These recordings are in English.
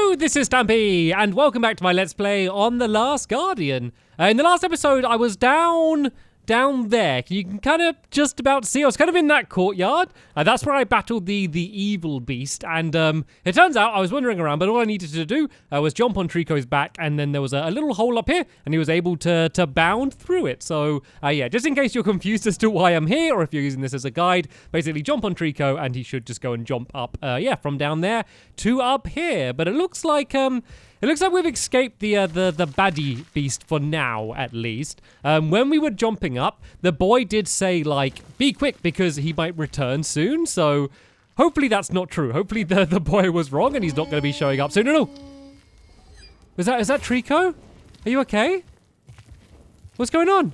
Hello, this is Stampy, and welcome back to my Let's Play on The Last Guardian. In the last episode, I was down there. You can kind of just about see, I was kind of in that courtyard. That's where I battled the evil beast, and it turns out I was wandering around, but all I needed to do was jump on Trico's back, and then there was a little hole up here, and he was able to bound through it. So, yeah, just in case you're confused as to why I'm here, or if you're using this as a guide, basically jump on Trico, and he should just go and jump up, yeah, from down there to up here. But it looks like we've escaped the baddie beast for now, at least. When we were jumping up, the boy did say, like, be quick because he might return soon. So hopefully that's not true. Hopefully the boy was wrong and he's not going to be showing up soon. No. Is that Trico? Are you okay? What's going on?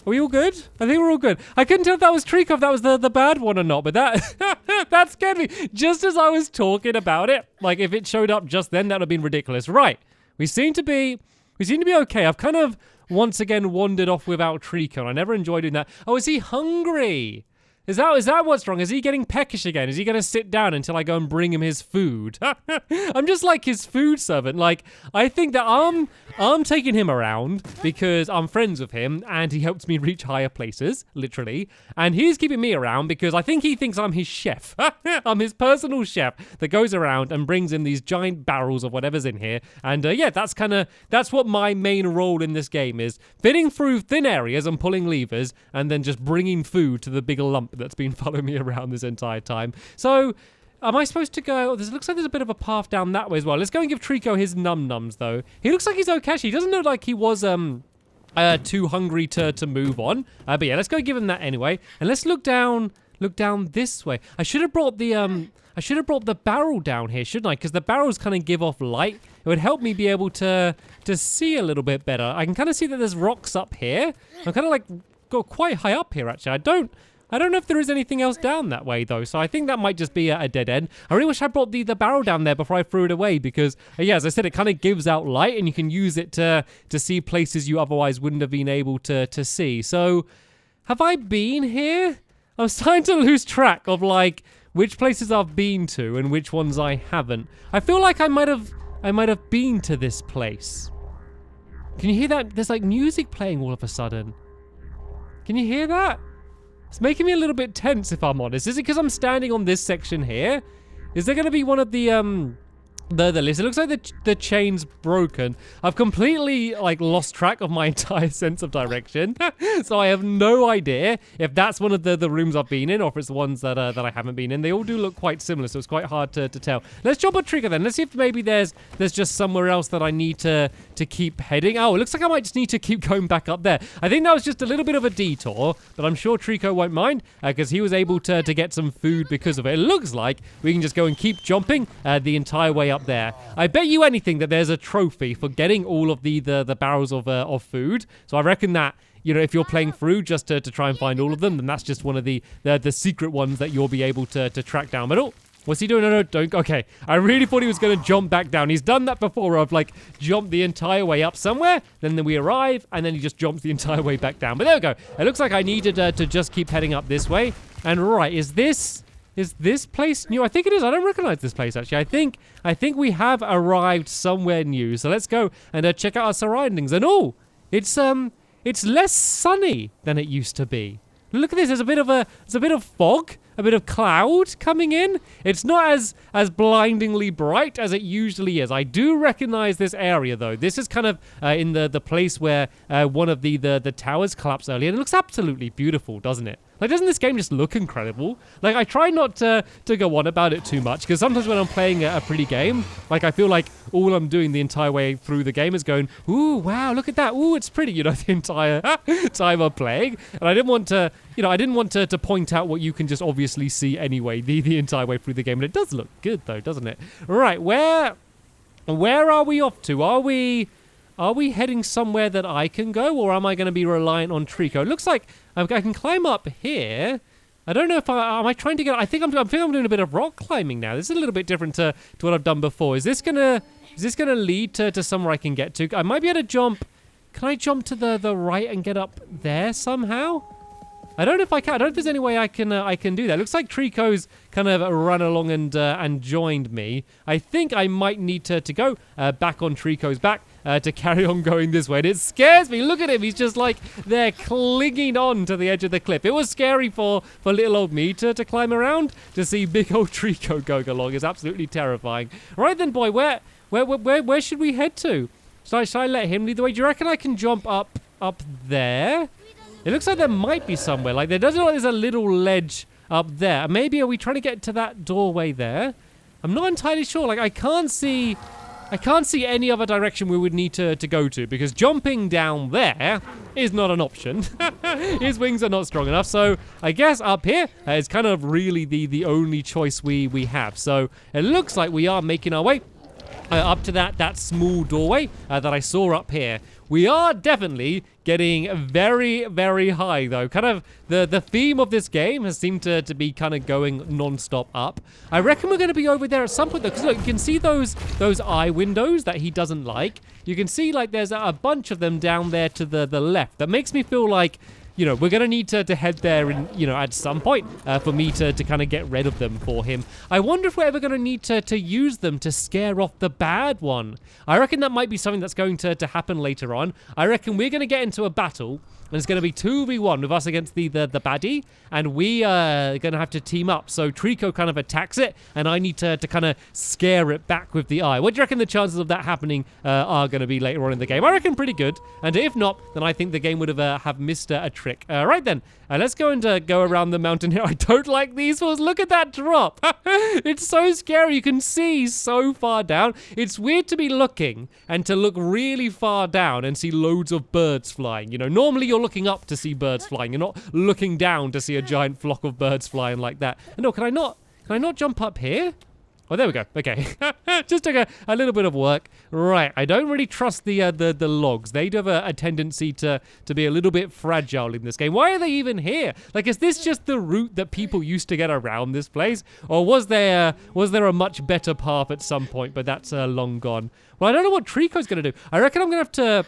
Are we all good? I think we're all good. I couldn't tell if that was Trico, if that was the bad one or not, but that scared me. Just as I was talking about it, like if it showed up just then, that would have been ridiculous. Right. We seem to be okay. I've kind of once again wandered off without Trico, and I never enjoyed doing that. Oh, is he hungry? Is that what's wrong? Is he getting peckish again? Is he going to sit down until I go and bring him his food? I'm just like his food servant. Like, I think that I'm taking him around because I'm friends with him and he helps me reach higher places, literally. And he's keeping me around because I think he thinks I'm his chef. I'm his personal chef that goes around and brings in these giant barrels of whatever's in here. And yeah, that's what my main role in this game is. Fitting through thin areas and pulling levers and then just bringing food to the bigger lump that's been following me around this entire time. So, am I supposed to go? Looks like there's a bit of a path down that way as well. Let's go and give Trico his num-nums, though. He looks like he's okay. He doesn't look like he was too hungry to move on. But yeah, let's go give him that anyway. And let's look down this way. I should have brought the barrel down here, shouldn't I? Because the barrels kind of give off light. It would help me be able to see a little bit better. I can kind of see that there's rocks up here. I'm kind of like got quite high up here, actually. I don't know if there is anything else down that way, though, so I think that might just be a dead end. I really wish I brought the barrel down there before I threw it away, because, yeah, as I said, it kind of gives out light, and you can use it to see places you otherwise wouldn't have been able to see. So, have I been here? I'm starting to lose track of, like, which places I've been to and which ones I haven't. I feel like I might have been to this place. Can you hear that? There's, like, music playing all of a sudden. Can you hear that? It's making me a little bit tense, if I'm honest. Is it because I'm standing on this section here? Is there going to be one of the list? It looks like the chain's broken. I've completely, like, lost track of my entire sense of direction. So I have no idea if that's one of the rooms I've been in or if it's the ones that I haven't been in. They all do look quite similar, so it's quite hard to tell. Let's jump on Trico then. Let's see if maybe there's just somewhere else that I need to keep heading. Oh, it looks like I might just need to keep going back up there. I think that was just a little bit of a detour, but I'm sure Trico won't mind because he was able to get some food because of it. It looks like we can just go and keep jumping the entire way up there. I bet you anything that there's a trophy for getting all of the barrels of food. So I reckon that, you know, if you're playing through just to try and find all of them, then that's just one of the secret ones that you'll be able to track down. But oh, what's he doing? No, don't. Okay, I really thought he was going to jump back down. He's done that before. I've like jumped the entire way up somewhere, then we arrive, and then he just jumps the entire way back down. But there we go. It looks like I needed to just keep heading up this way. And right, is this place new? I think it is. I don't recognize this place, actually. I think we have arrived somewhere new. So let's go and check out our surroundings. And oh, it's less sunny than it used to be. Look at this. There's a bit of fog, a bit of cloud coming in. It's not as blindingly bright as it usually is. I do recognize this area, though. This is kind of in the place where one of the towers collapsed earlier. And it looks absolutely beautiful, doesn't it? Like, doesn't this game just look incredible? Like, I try not to go on about it too much, because sometimes when I'm playing a pretty game, like, I feel like all I'm doing the entire way through the game is going, ooh, wow, look at that. Ooh, it's pretty, you know, the entire time I'm playing. And I didn't want to point out what you can just obviously see anyway the entire way through the game. And it does look good, though, doesn't it? Right, where are we off to? Are we heading somewhere that I can go, or am I going to be reliant on Trico? It looks like I can climb up here. I don't know if am I trying to get. I think I'm doing a bit of rock climbing now. This is a little bit different to what I've done before. Is this gonna lead to somewhere I can get to? I might be able to jump. Can I jump to the right and get up there somehow? I don't know if I can. I don't know if there's any way I can do that. It looks like Trico's kind of run along and joined me. I think I might need to go back on Trico's back to carry on going this way. And it scares me. Look at him. He's just like there clinging on to the edge of the cliff. It was scary for little old me to climb around. To see big old Trico going along is absolutely terrifying. Right then, boy, where should we head to? Should I let him lead the way? Do you reckon I can jump up there? It looks like there might be somewhere. Like, there doesn't look like there's a little ledge up there. Maybe are we trying to get to that doorway there? I'm not entirely sure. Like, I can't see any other direction we would need to go to, because jumping down there is not an option. His wings are not strong enough. So I guess up here is kind of really the only choice we have. So it looks like we are making our way up to that small doorway that I saw up here. We are definitely getting very, very high, though. Kind of the theme of this game has seemed to be kind of going non-stop up. I reckon we're going to be over there at some point, though, because look, you can see those eye windows that he doesn't like. You can see, like, there's a bunch of them down there to the left. That makes me feel like, you know, we're going to need to head there at some point for me to kind of get rid of them for him. I wonder if we're ever going to need to use them to scare off the bad one. I reckon that might be something that's going to happen later on. I reckon we're going to get into a battle, and it's going to be 2v1 with us against the baddie, and we are going to have to team up. So Trico kind of attacks it, and I need to kind of scare it back with the eye. What do you reckon the chances of that happening are going to be later on in the game? I reckon pretty good, and if not, then I think the game would have missed a trick. Right then, let's go and go around the mountain here. I don't like these falls. Look at that drop. It's so scary. You can see so far down. It's weird to be looking and to look really far down and see loads of birds flying. You know, normally you're looking up to see birds flying. You're not looking down to see a giant flock of birds flying like that. And no, can I not jump up here? Oh, there we go. Okay. Just took a little bit of work. Right. I don't really trust the logs. They do have a tendency to be a little bit fragile in this game. Why are they even here? Like, is this just the route that people used to get around this place? Or was there a much better path at some point, but that's long gone? Well, I don't know what Trico's going to do. I reckon I'm going to have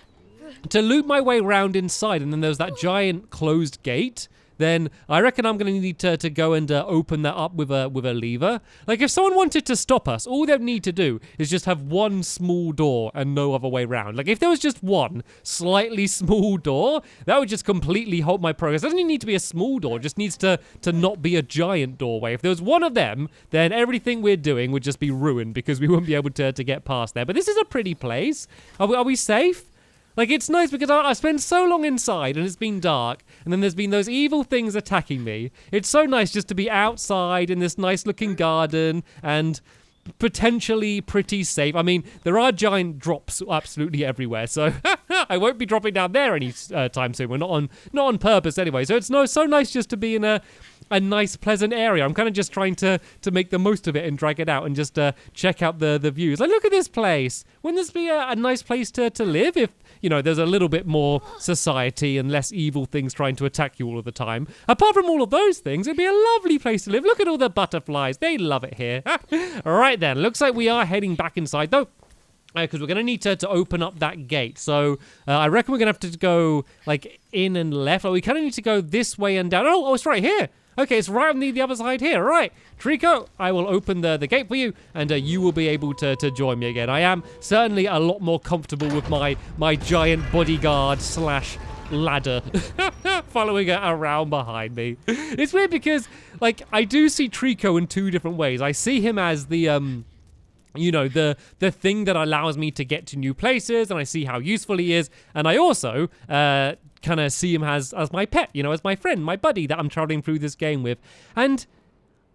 to loop my way around inside, and then there's that giant closed gate. Then I reckon I'm going to need to go and open that up with a lever. Like, if someone wanted to stop us, all they'd need to do is just have one small door and no other way around. Like, if there was just one slightly small door, that would just completely halt my progress. It doesn't even need to be a small door. It just needs to not be a giant doorway. If there was one of them, then everything we're doing would just be ruined because we wouldn't be able to get past there. But this is a pretty place. Are we safe? Like, it's nice because I spent so long inside and it's been dark, and then there's been those evil things attacking me. It's so nice just to be outside in this nice looking garden and potentially pretty safe. I mean, there are giant drops absolutely everywhere, so I won't be dropping down there any time soon. We're not on purpose anyway. So it's so nice just to be in a nice, pleasant area. I'm kind of just trying to make the most of it and drag it out and just check out the views. Like, look at this place. Wouldn't this be a nice place to live if, you know, there's a little bit more society and less evil things trying to attack you all of the time? Apart from all of those things, it'd be a lovely place to live. Look at all the butterflies. They love it here. All right, then. Looks like we are heading back inside, though, because we're going to need to open up that gate. So I reckon we're going to have to go, like, in and left. Like, we kind of need to go this way and down. Oh, it's right here. Okay, it's right on the other side here. All right, Trico, I will open the gate for you, and you will be able to join me again. I am certainly a lot more comfortable with my giant bodyguard / ladder following it around behind me. It's weird because, like, I do see Trico in two different ways. I see him as the you know, the thing that allows me to get to new places, and I see how useful he is, and I also kind of see him as my pet, you know, as my friend, my buddy that I'm traveling through this game with. And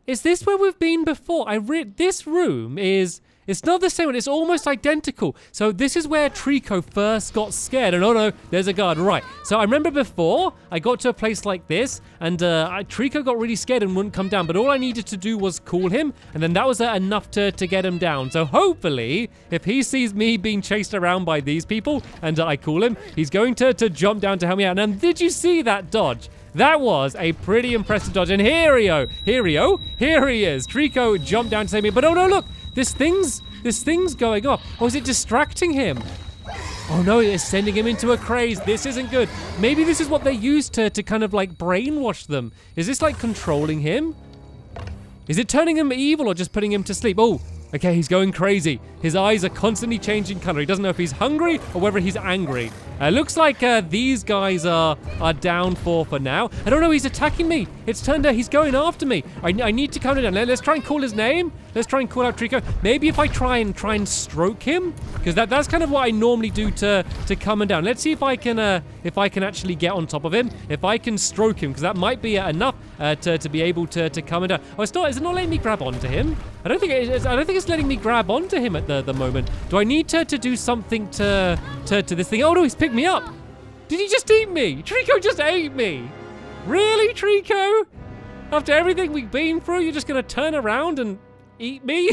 is this where we've been before? This room it's not the same one. It's almost identical. So this is where Trico first got scared. And oh no, there's a guard. Right. So I remember before I got to a place like this, and Trico got really scared and wouldn't come down. But all I needed to do was call him, and then that was enough to get him down. So hopefully, if he sees me being chased around by these people and I call him, he's going to jump down to help me out. And did you see that dodge? That was a pretty impressive dodge. And here he is. Trico jumped down to save me. But oh no, look. This thing's going off. Or is it distracting him? Oh no, it's sending him into a craze. This isn't good. Maybe this is what they use to kind of like brainwash them. Is this like controlling him? Is it turning him evil or just putting him to sleep? Oh, okay, he's going crazy. His eyes are constantly changing color. He doesn't know if he's hungry or whether he's angry. Looks like these guys are down for now. I don't know, he's attacking me. It's turned out he's going after me. I need to calm it down. Let's try and call his name. Let's try and call out Trico. Maybe if I try and stroke him, because that's kind of what I normally do to calm him down. Let's see if I can actually get on top of him. If I can stroke him, because that might be enough to be able to calm him down. Oh, is it not letting me grab onto him? I don't think it's letting me grab onto him at the moment. Do I need to do something to this thing? Oh no, he's picked me up. Did he just eat me? Trico just ate me. Really, Trico? After everything we've been through, you're just gonna turn around and eat me?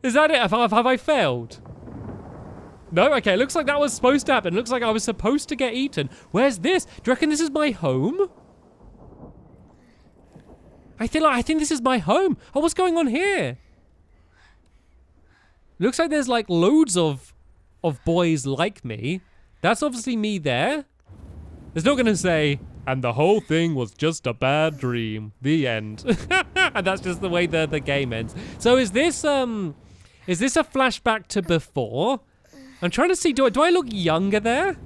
Is that it? Have I failed? No? Okay, looks like that was supposed to happen. Looks like I was supposed to get eaten. Where's this? Do you reckon this is my home? I think this is my home. Oh, what's going on here? Looks like there's like loads of boys like me. That's obviously me there. It's not gonna say, and the whole thing was just a bad dream. The end. And that's just the way the game ends. So is this a flashback to before? I'm trying to see, do I look younger there?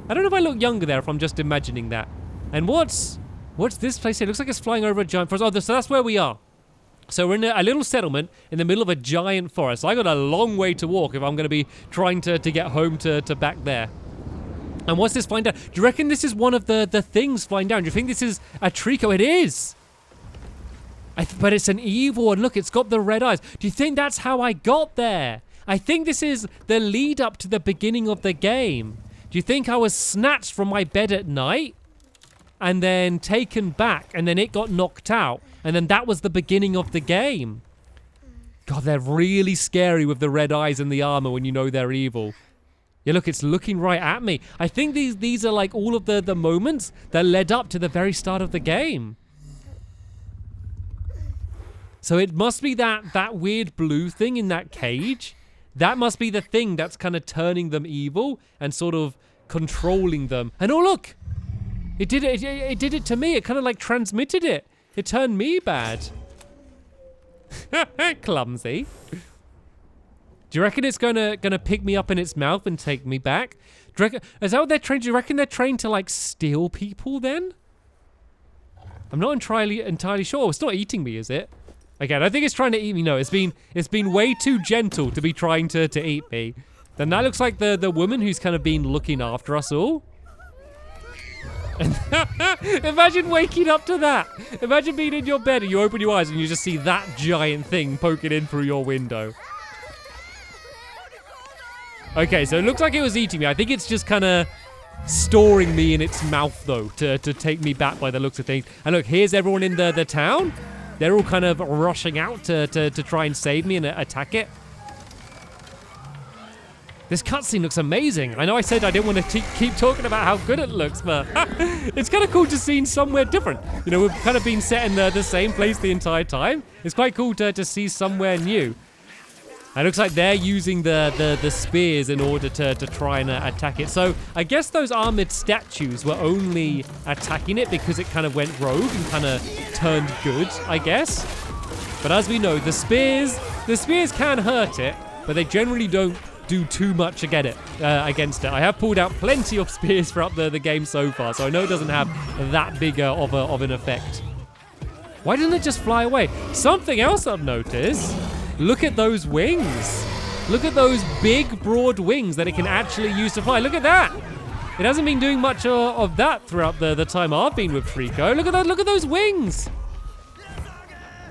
I don't know if I look younger there, if I'm just imagining that. And what's this place here? It looks like it's flying over a giant forest. Oh, so that's where we are. So we're in a little settlement in the middle of a giant forest. So I got a long way to walk if I'm going to be trying to get home to back there. And what's this flying down? Do you reckon this is one of the things flying down? Do you think this is a Trico? It is. But it's an evil one. Look, it's got the red eyes. Do you think that's how I got there? I think this is the lead up to the beginning of the game. Do you think I was snatched from my bed at night and then taken back and then it got knocked out? And then that was the beginning of the game. God, they're really scary with the red eyes and the armor when you know they're evil. Yeah, look, it's looking right at me. I think these are like all of the moments that led up to the very start of the game. So it must be that weird blue thing in that cage. That must be the thing that's kind of turning them evil and sort of controlling them. And oh, look! It did it to me. It kind of like transmitted it. It turned me bad. Clumsy. Do you reckon it's gonna pick me up in its mouth and take me back? Is that what they're trained? Do you reckon they're trained to like steal people then? I'm not entirely sure. It's not eating me, is it? Okay, I don't think it's trying to eat me. No, it's been way too gentle to be trying to eat me. Then that looks like the woman who's kind of been looking after us all. Imagine waking up to that. Imagine being in your bed and you open your eyes and you just see that giant thing poking in through your window. Okay, so it looks like it was eating me. I think it's just kind of storing me in its mouth, though, to take me back by the looks of things. And look, here's everyone in the town. They're all kind of rushing out to try and save me and attack it. This cutscene looks amazing. I know I said I didn't want to keep talking about how good it looks, but it's kind of cool to see somewhere different. You know, we've kind of been set in the same place the entire time. It's quite cool to see somewhere new. It looks like they're using the spears in order to try and attack it. So I guess those armored statues were only attacking it because it kind of went rogue and kind of turned good, I guess. But as we know, the spears can hurt it, but they generally don't do too much against it. I have pulled out plenty of spears throughout the game so far, so I know it doesn't have that big of an effect. Why didn't it just fly away? Something else I've noticed. Look at those wings. Look at those big, broad wings that it can actually use to fly. Look at that. It hasn't been doing much of that throughout the time I've been with Trico. Look at that. Look at those wings.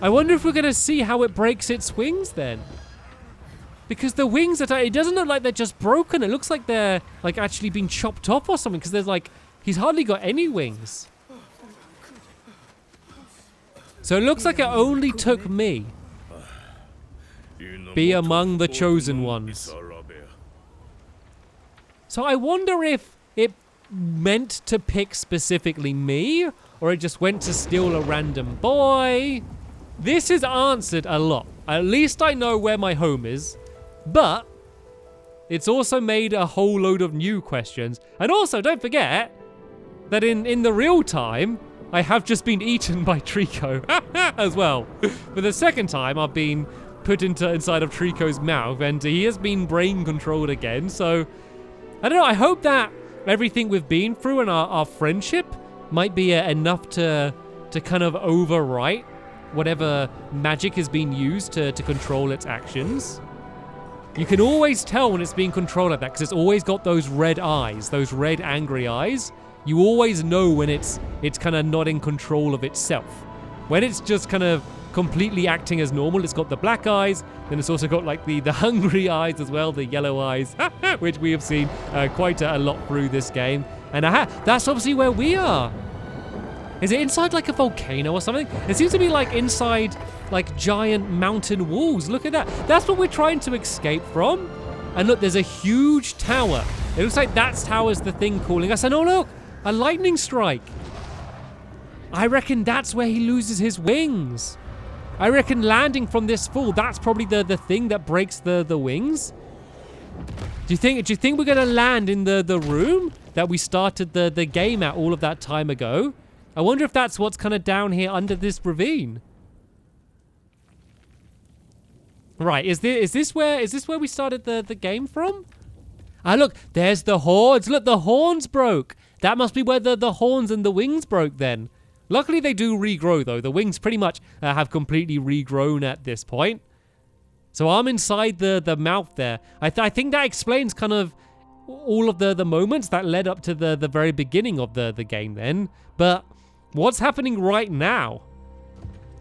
I wonder if we're going to see how it breaks its wings then. Because the wings, it doesn't look like they're just broken. It looks like they're like actually been chopped off or something. Because there's like, he's hardly got any wings. So it looks like it only took me. Be among the chosen ones. So I wonder if it meant to pick specifically me, or it just went to steal a random boy. This is answered a lot. At least I know where my home is, but it's also made a whole load of new questions. And also, don't forget that in the real time, I have just been eaten by Trico as well. For the second time, I've been put inside of Trico's mouth, and he has been brain controlled again. So, I don't know, I hope that everything we've been through and our friendship might be enough to kind of overwrite whatever magic is being used to control its actions. You can always tell when it's being controlled like that, because it's always got those red eyes, those red angry eyes. You always know when it's kind of not in control of itself. When it's just kind of completely acting as normal, it's got the black eyes, then it's also got like the hungry eyes as well, the yellow eyes, which we have seen quite a lot through this game. And that's obviously where we are. Is it inside like a volcano or something? It seems to be like inside like giant mountain walls. Look at that. That's what we're trying to escape from. And look, there's a huge tower. It looks like that tower's the thing calling us. And oh look, a lightning strike. I reckon that's where he loses his wings. I reckon landing from this fall, that's probably the thing that breaks the wings. Do you think we're gonna land in the room that we started the game at all of that time ago? I wonder if that's what's kind of down here under this ravine. Right, is this where we started the game from? Ah, look, there's the horns. Look, the horns broke. That must be where the horns and the wings broke then. Luckily, they do regrow, though. The wings pretty much have completely regrown at this point. So I'm inside the mouth there. I think that explains kind of all of the moments that led up to the very beginning of the game then. But what's happening right now?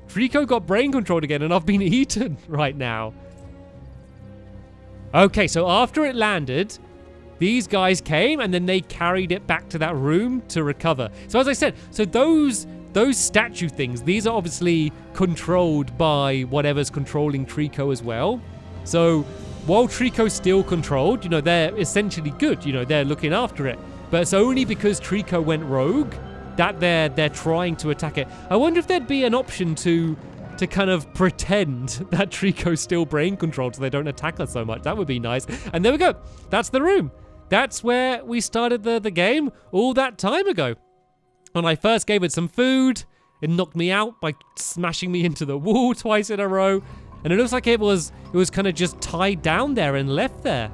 Trico got brain controlled again, and I've been eaten right now. Okay, so after it landed, these guys came, and then they carried it back to that room to recover. So as I said, so those statue things, these are obviously controlled by whatever's controlling Trico as well. So while Trico's still controlled, you know, they're essentially good. You know, they're looking after it. But it's only because Trico went rogue that they're trying to attack it. I wonder if there'd be an option to kind of pretend that Trico's still brain controlled so they don't attack us so much. That would be nice. And there we go. That's the room. That's where we started the game all that time ago. When I first gave it some food, it knocked me out by smashing me into the wall twice in a row. And it looks like it was kind of just tied down there and left there.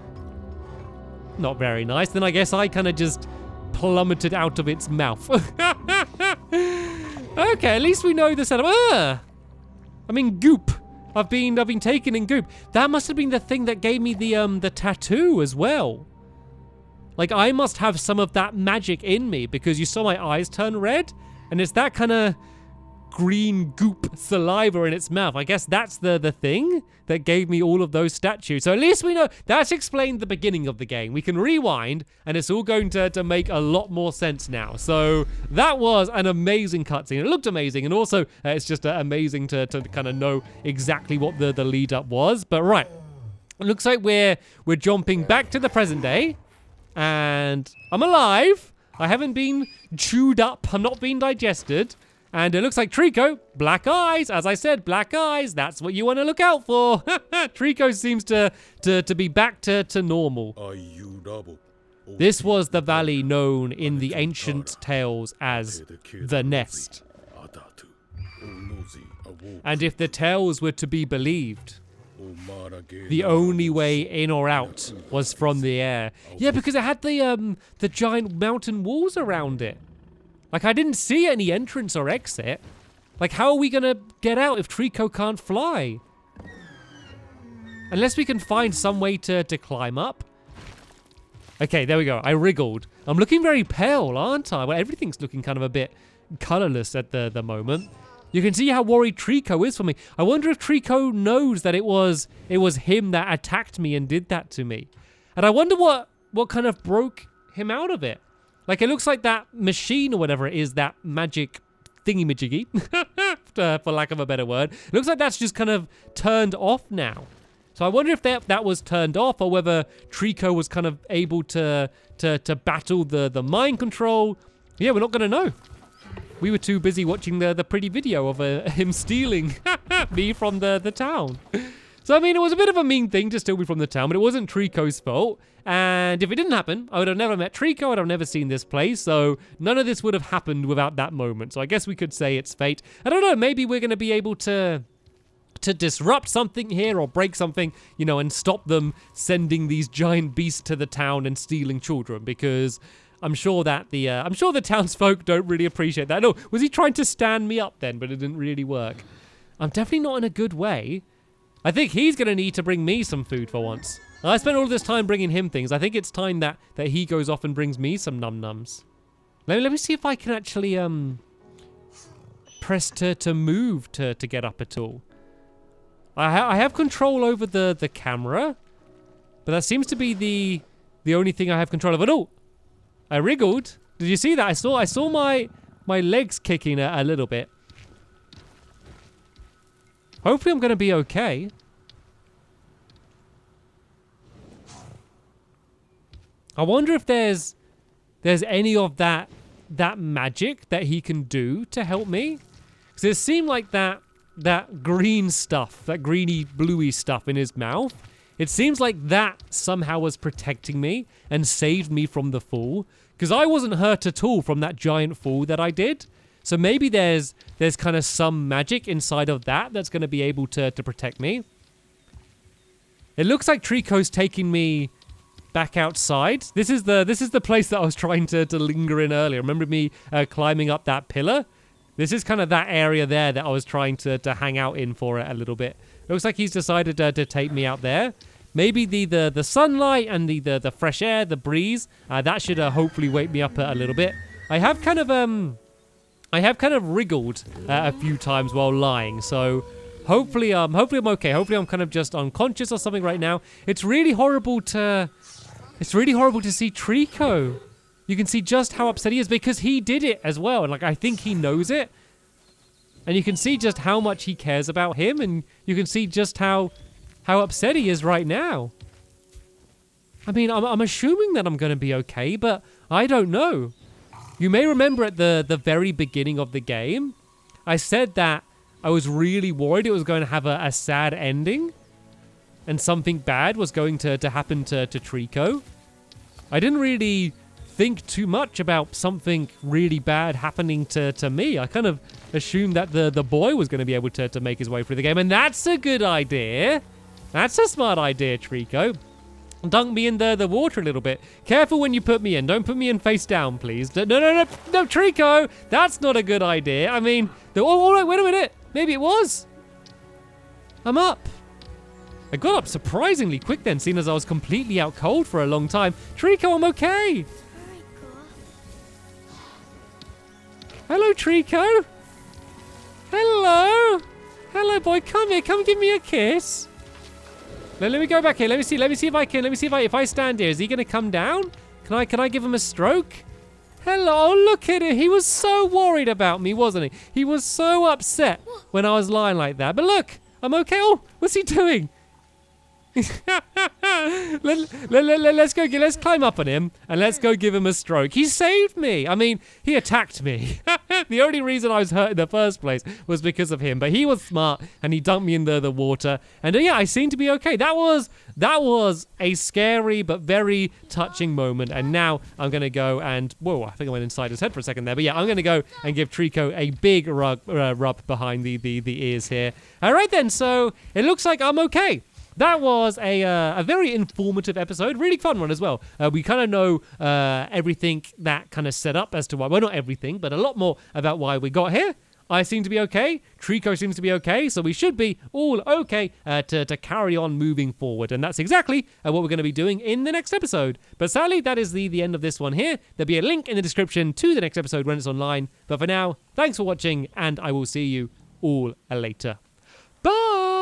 Not very nice. Then I guess I kind of just plummeted out of its mouth. Okay, at least we know the setup. I mean, goop. I've been taken in goop. That must have been the thing that gave me the tattoo as well. Like, I must have some of that magic in me because you saw my eyes turn red, and it's that kind of green goop saliva in its mouth. I guess that's the thing that gave me all of those statues. So at least we know that's explained the beginning of the game. We can rewind, and it's all going to make a lot more sense now. So that was an amazing cutscene. It looked amazing, and also it's just amazing to kind of know exactly what the lead up was. But right, it looks like we're jumping back to the present day. And I'm alive. I haven't been chewed up. I'm not being digested. And it looks like Trico, black eyes. As I said, black eyes. That's what you want to look out for. Trico seems to be back to normal. This was the valley known in the ancient tales as the Nest. And if the tales were to be believed, the only way in or out was from the air. Yeah, because it had the giant mountain walls around it. Like, I didn't see any entrance or exit. Like, how are we gonna get out if Trico can't fly? Unless we can find some way to climb up. Okay, there we go. I wriggled. I'm looking very pale, aren't I? Well, everything's looking kind of a bit colorless at the moment. You can see how worried Trico is for me. I wonder if Trico knows that it was him that attacked me and did that to me. And I wonder what kind of broke him out of it. Like, it looks like that machine or whatever it is, that magic thingy-majiggy, for lack of a better word. It looks like that's just kind of turned off now. So I wonder if that was turned off, or whether Trico was kind of able to battle the mind control. Yeah, we're not going to know. We were too busy watching the pretty video of him stealing me from the town. So, I mean, it was a bit of a mean thing to steal me from the town, but it wasn't Trico's fault. And if it didn't happen, I would have never met Trico. I'd have never seen this place. So none of this would have happened without that moment. So I guess we could say it's fate. I don't know. Maybe we're going to be able to disrupt something here or break something, you know, and stop them sending these giant beasts to the town and stealing children, because I'm sure that the townsfolk don't really appreciate that. No, was he trying to stand me up then, but it didn't really work? I'm definitely not in a good way. I think he's going to need to bring me some food for once. I spent all this time bringing him things. I think it's time that he goes off and brings me some num-nums. Let me see if I can actually press to move to get up at all. I have control over the camera, but that seems to be the only thing I have control over. Oh, I wriggled. Did you see that? I saw my legs kicking a little bit. Hopefully I'm going to be okay. I wonder if there's any of that magic that he can do to help me. Because it seemed like that green stuff, that greeny bluey stuff in his mouth, it seems like that somehow was protecting me and saved me from the fall. Because I wasn't hurt at all from that giant fall that I did. So maybe there's kind of some magic inside of that that's going to be able to protect me. It looks like Trico's taking me back outside. This is the place that I was trying to linger in earlier. Remember me climbing up that pillar? This is kind of that area there that I was trying to hang out in for it a little bit. Looks like he's decided to take me out there. Maybe the sunlight and the fresh air, the breeze, that should hopefully wake me up a little bit. I have kind of wriggled a few times while lying, so hopefully I'm okay. Hopefully I'm kind of just unconscious or something right now. It's really horrible to see Trico. You can see just how upset he is because he did it as well. And like, I think he knows it. And you can see just how much he cares about him. And you can see just how upset he is right now. I mean, I'm assuming that I'm going to be okay, but I don't know. You may remember at the very beginning of the game, I said that I was really worried it was going to have a sad ending. And something bad was going to happen to Trico. I didn't really think too much about something really bad happening to me. I kind of assumed that the boy was going to be able to make his way through the game, and that's a good idea. That's a smart idea, Trico. Dunk me in the water a little bit. Careful when you put me in. Don't put me in face down, please. No, Trico! That's not a good idea. I mean, oh, wait a minute. Maybe it was. I'm up. I got up surprisingly quick then, seeing as I was completely out cold for a long time. Trico, I'm okay. Hello, Trico. Hello. Hello, boy. Come here. Come give me a kiss. Let me go back here. Let me see if I can. If I stand here, is he going to come down? Can I give him a stroke? Hello. Oh, look at it. He was so worried about me, wasn't he? He was so upset when I was lying like that. But look, I'm okay. Oh, what's he doing? Let's climb up on him and let's go give him a stroke. He saved me. I mean, he attacked me. The only reason I was hurt in the first place was because of him, but he was smart and he dumped me in the water, and yeah, I seem to be okay. That was a scary but very touching moment, and now I'm gonna go and whoa, I think I went inside his head for a second there, but yeah, I'm gonna go and give Trico a big rub behind the ears here. All right then, so it looks like I'm okay. That was a very informative episode, really fun one as well. We kind of know everything that kind of set up as to why, well, not everything, but a lot more about why we got here. I seem to be okay. Trico seems to be okay, so we should be all okay to carry on moving forward. And that's exactly what we're going to be doing in the next episode. But sadly, that is the end of this one here. There'll be a link in the description to the next episode when it's online. But for now, thanks for watching, and I will see you all later. Bye!